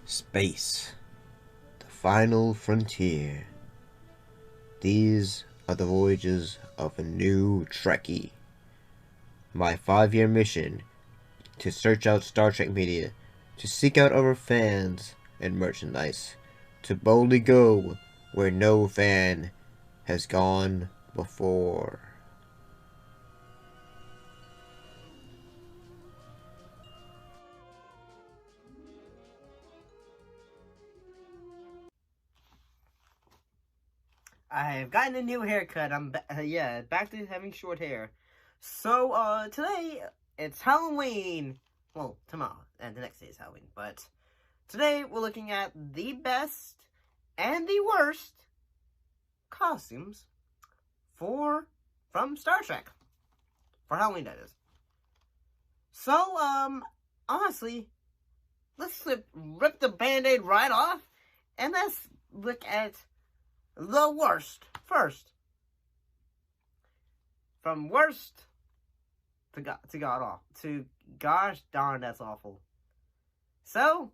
Space, the final frontier. These are the voyages of a new Trekkie. My 5-year mission to search out Star Trek media, to seek out our fans and merchandise, to boldly go where no fan has gone before. I've gotten a new haircut. Back to having short hair. So, today, it's Halloween. Well, tomorrow, and the next day is Halloween. But today, we're looking at the best and the worst costumes from Star Trek. For Halloween, that is. So, honestly, let's rip the Band-Aid right off, and let's look at the worst first. From worst to god awful to gosh darn that's awful. So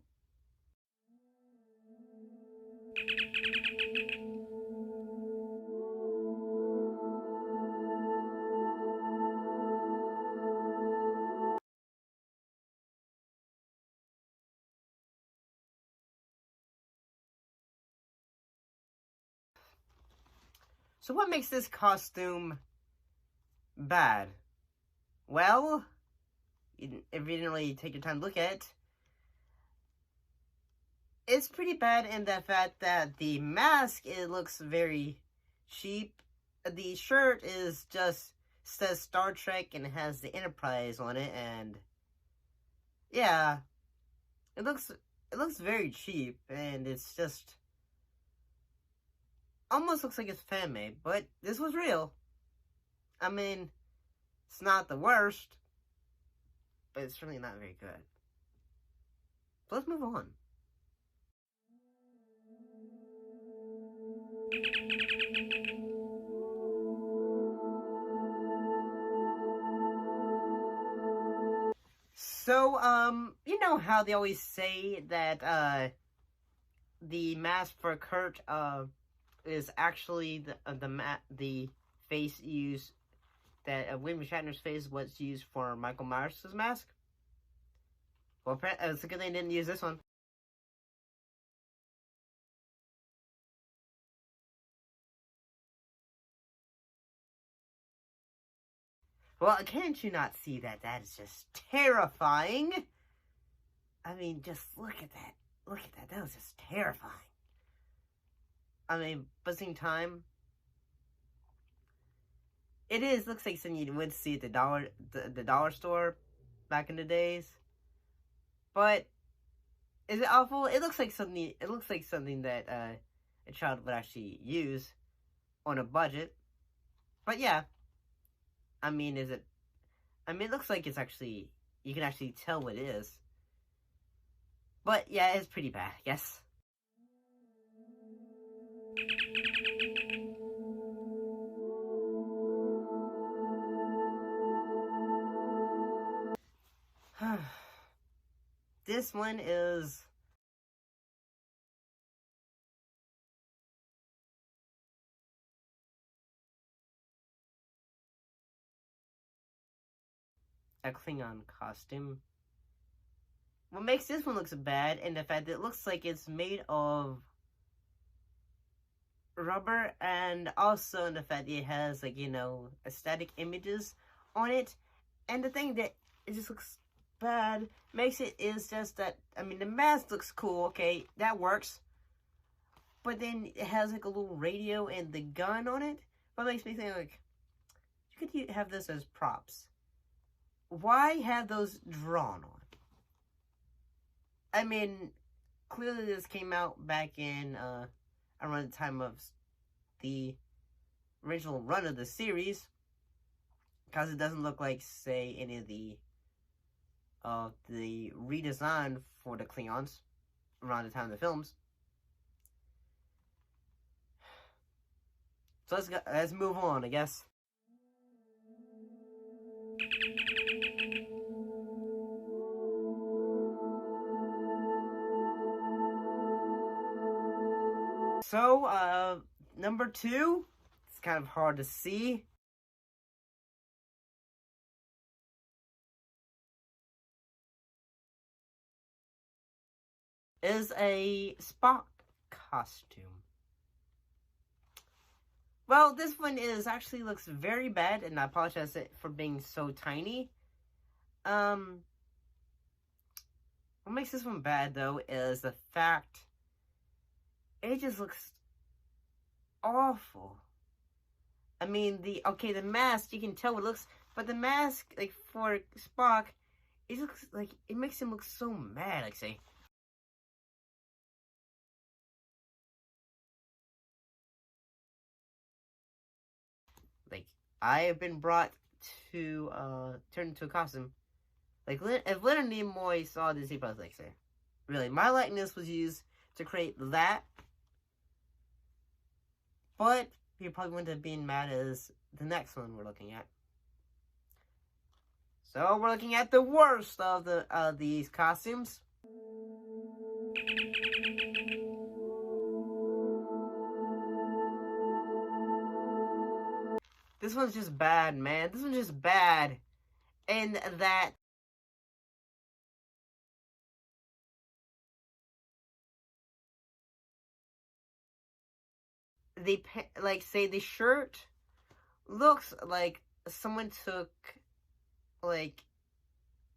what makes this costume bad? Well, if you didn't really take your time to look at it, it's pretty bad in the fact that the mask, it looks very cheap. The shirt is just says Star Trek and has the Enterprise on it, and yeah, it looks very cheap, and it's just almost looks like it's fan made, but this was real. I mean, it's not the worst, but it's certainly not very good. So let's move on. So, you know how they always say that, the mask for Kurt, is actually the face used, that William Shatner's face was used for Michael Myers' mask? Well, it's a good thing they didn't use this one. Well, can't you not see that? That is just terrifying. I mean, just look at that. Look at that. That was just terrifying. I mean, but at the same time, looks like something you would see at the dollar store back in the days. But is it awful? It looks like something that a child would actually use on a budget. But yeah, I mean, is it? I mean, it looks like it's actually, you can actually tell what it is. But yeah, it's pretty bad, I guess. This one is a Klingon costume. What makes this one look so bad, and the fact that it looks like it's made of rubber, and also in the fact that it has, like, you know, static images on it. And the thing that it just looks bad makes it is just that, I mean, the mask looks cool, okay, that works. But then it has like a little radio and the gun on it. What makes me think, like, you could have this as props. Why have those drawn on? I mean, clearly this came out back in around the time of the original run of the series, because it doesn't look like, say, any of the redesign for the Klingons around the time of the films. So let's move on, I guess. So, number 2, it's kind of hard to see. Is a Spock costume. Well, this one actually looks very bad, and I apologize for being so tiny. What makes this one bad, though, is the fact it just looks awful. I mean, the mask, you can tell what it looks, but the mask, like, for Spock, it looks like, it makes him look so mad, like, say. Like, I have been brought to, turn into a costume. Like, if Leonard Nimoy saw this, he'd probably, like, say, really, my likeness was used to create that, but he probably wouldn't have been mad as the next one we're looking at. So we're looking at the worst of these costumes. This one's just bad, man. This one's just bad. And that the shirt looks like someone took like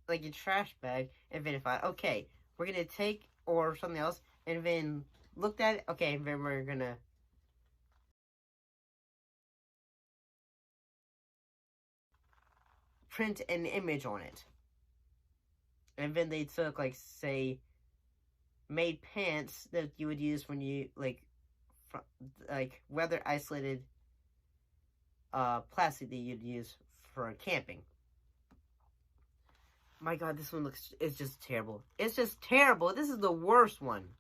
a trash bag and then thought, okay, we're gonna take or something else, and then looked at it, okay, and then we're gonna print an image on it. And then they took, like, say, made pants that you would use when you, like weather isolated plastic that you'd use for camping. My god, this one it's just terrible. It's just terrible. This is the worst one.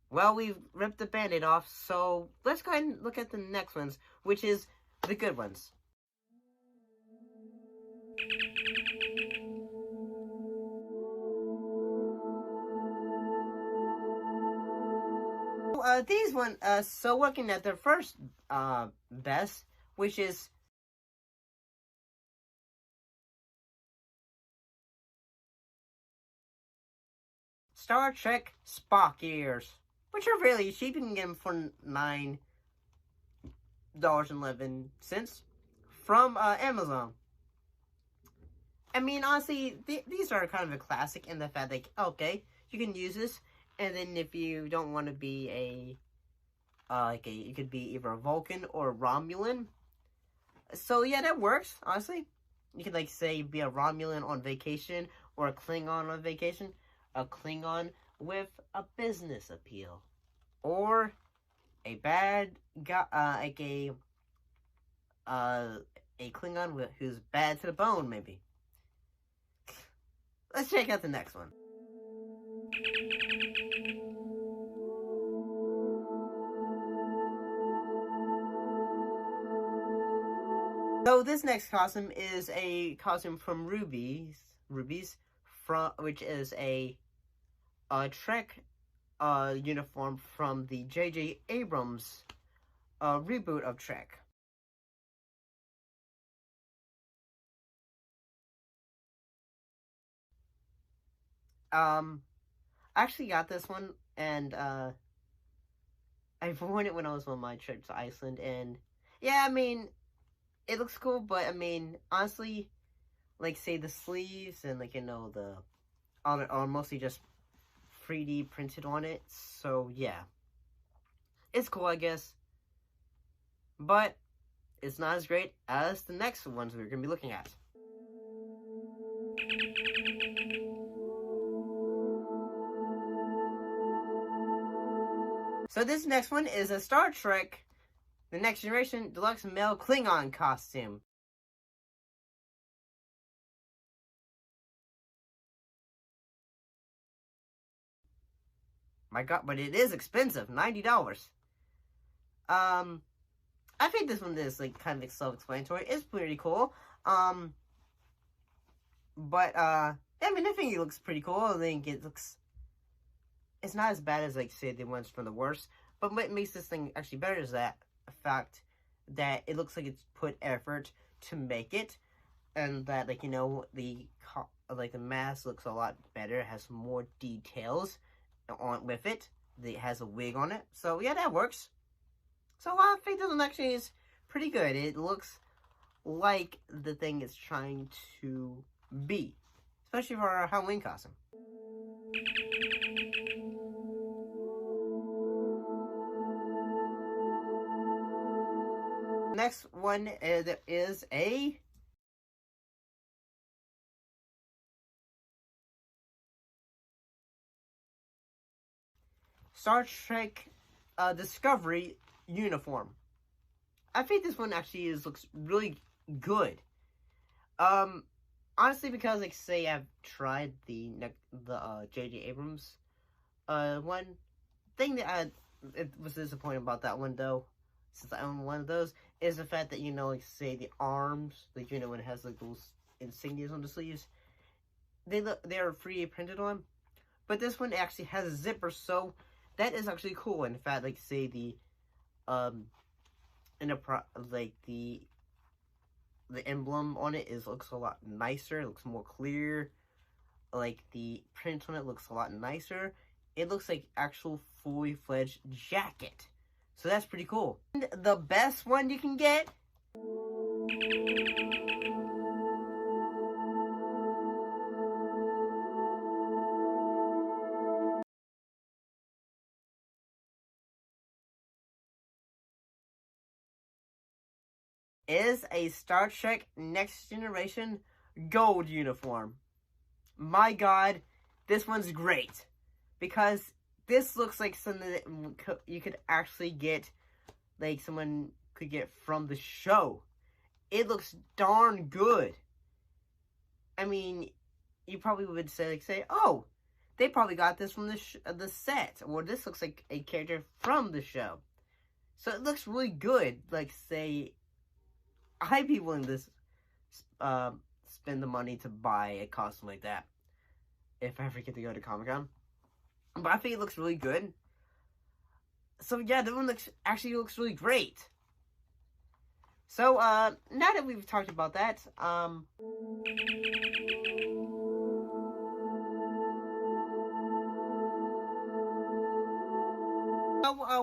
Well, we've ripped the band-aid off, so let's go ahead and look at the next ones, which is the good ones. These one, so looking at the first, best, which is Star Trek Spock ears, which are really cheap. You can get them for $9.11 from, Amazon. I mean, honestly, these are kind of a classic in the fact that, okay, you can use this, and then if you don't want to be you could be either a Vulcan or a Romulan. So yeah, that works, honestly. You could, like, say, be a Romulan on vacation, or a Klingon on vacation. A Klingon with a business appeal. Or a bad guy, a Klingon who's bad to the bone, maybe. Let's check out the next one. So this next costume is a costume from Ruby's, which is a Trek uniform from the J.J. Abrams reboot of Trek. I actually got this one, and I worn it when I was on my trip to Iceland, and yeah, I mean, it looks cool, but I mean, honestly, like, say, the sleeves and, like, are mostly just 3D printed on it, so yeah. It's cool, I guess, but it's not as great as the next ones we're going to be looking at. So this next one is a Star Trek The Next Generation Deluxe Male Klingon costume. My god, but it is expensive, $90. I think this one is, like, kind of self-explanatory. It's pretty cool. But, I mean, I think it looks pretty cool. I think it looks it's not as bad as, like, say, the ones from the worst. But what makes this thing actually better is that fact that it looks like it's put effort to make it, and that, like, you know, the mask looks a lot better. It has more details on with it. It has a wig on it, so yeah, that works. So I think this one actually is pretty good. It looks like the thing is trying to be, especially for our Halloween costume. Next one is a Star Trek Discovery uniform. I think this one actually looks really good. Honestly, because, like, say I've tried the J.J. Abrams one thing that it was disappointing about that one, though, since I own one of those, is the fact that, you know, like, say the arms, like, you know, when it has like those insignias on the sleeves, they're 3D printed on, but this one actually has a zipper, so that is actually cool. In fact, like, say the like the emblem on it looks a lot nicer. It looks more clear. Like, the print on it looks a lot nicer. It looks like actual fully fledged jacket. So that's pretty cool. And the best one you can get is a Star Trek Next Generation gold uniform. My god, this one's great. Because this looks like something that you could actually get, like, someone could get from the show. It looks darn good. I mean, you probably would say, oh, they probably got this from the set, or this looks like a character from the show. So it looks really good. Like, say, I'd be willing to spend the money to buy a costume like that if I ever get to go to Comic-Con. But I think it looks really good. So yeah, that one actually looks really great. So now that we've talked about that,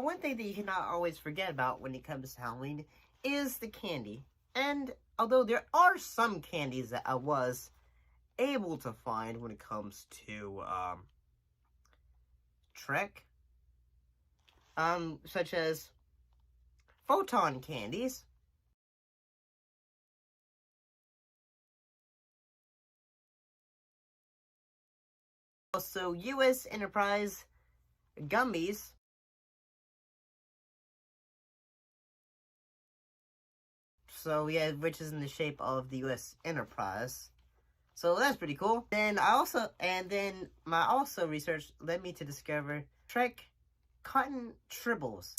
one thing that you cannot always forget about when it comes to Halloween is the candy. And although there are some candies that I was able to find when it comes to Trek, such as photon candies, also U.S. Enterprise gummies, so yeah, which is in the shape of the U.S. Enterprise. So that's pretty cool. Then my research led me to discover Trek cotton tribbles.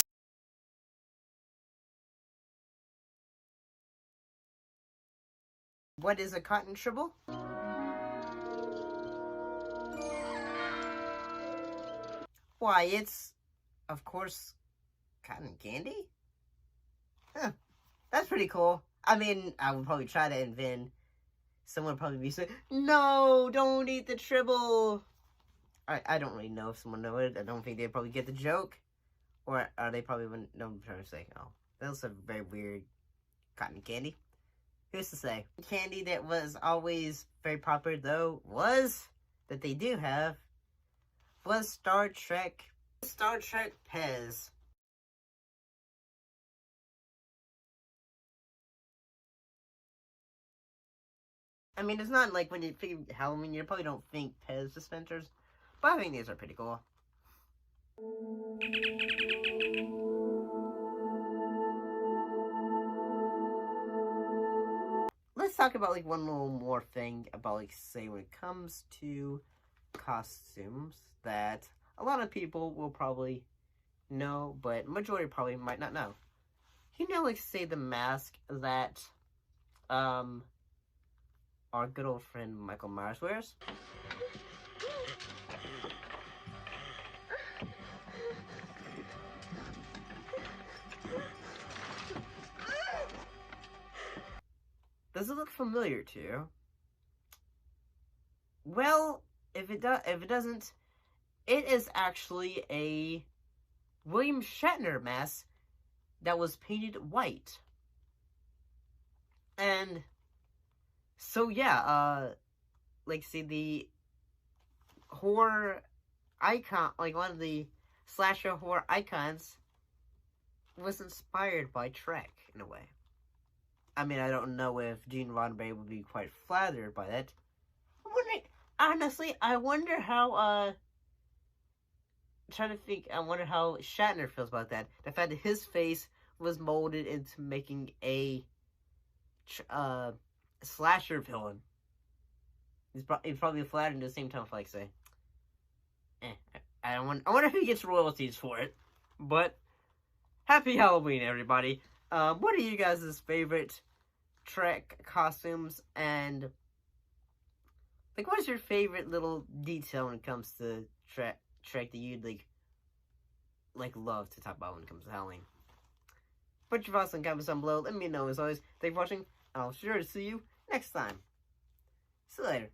What is a cotton tribble? Why, it's, of course, cotton candy? Huh. That's pretty cool. I mean, I would probably try to invent. Someone would probably be saying, no, don't eat the tribble. I don't really know if someone knows it. I don't think they'd probably get the joke. Or they probably wouldn't know. I'm trying to say, oh, that's a very weird cotton candy. Who's to say? Candy that was always very popular, though, that they do have, was Star Trek Pez. I mean, it's not like when you think Halloween, you probably don't think Pez dispensers, but I think these are pretty cool. Let's talk about, like, one little more thing about, like, say, when it comes to costumes that a lot of people will probably know, but majority probably might not know. You know, like, say, the mask that our good old friend Michael Myers wears. Does it look familiar to you? Well, if it doesn't, it is actually a William Shatner mask that was painted white. And so yeah, like see the horror icon, like one of the slasher horror icons was inspired by Trek in a way. I mean, I don't know if Gene Roddenberry would be quite flattered by that. I'm wondering, honestly, I wonder how, I'm trying to think, I wonder how Shatner feels about that. The fact that his face was molded into making a, slasher villain. He's probably flattered at the same time, if I say. I wonder if he gets royalties for it. But, happy Halloween, everybody. What are you guys' favorite Trek costumes, and like what's your favorite little detail when it comes to Trek that you'd like love to talk about when it comes to Halloween? Put your thoughts in the comments down below. Let me know. As always, thanks for watching. I'll sure to see you next time. See you later.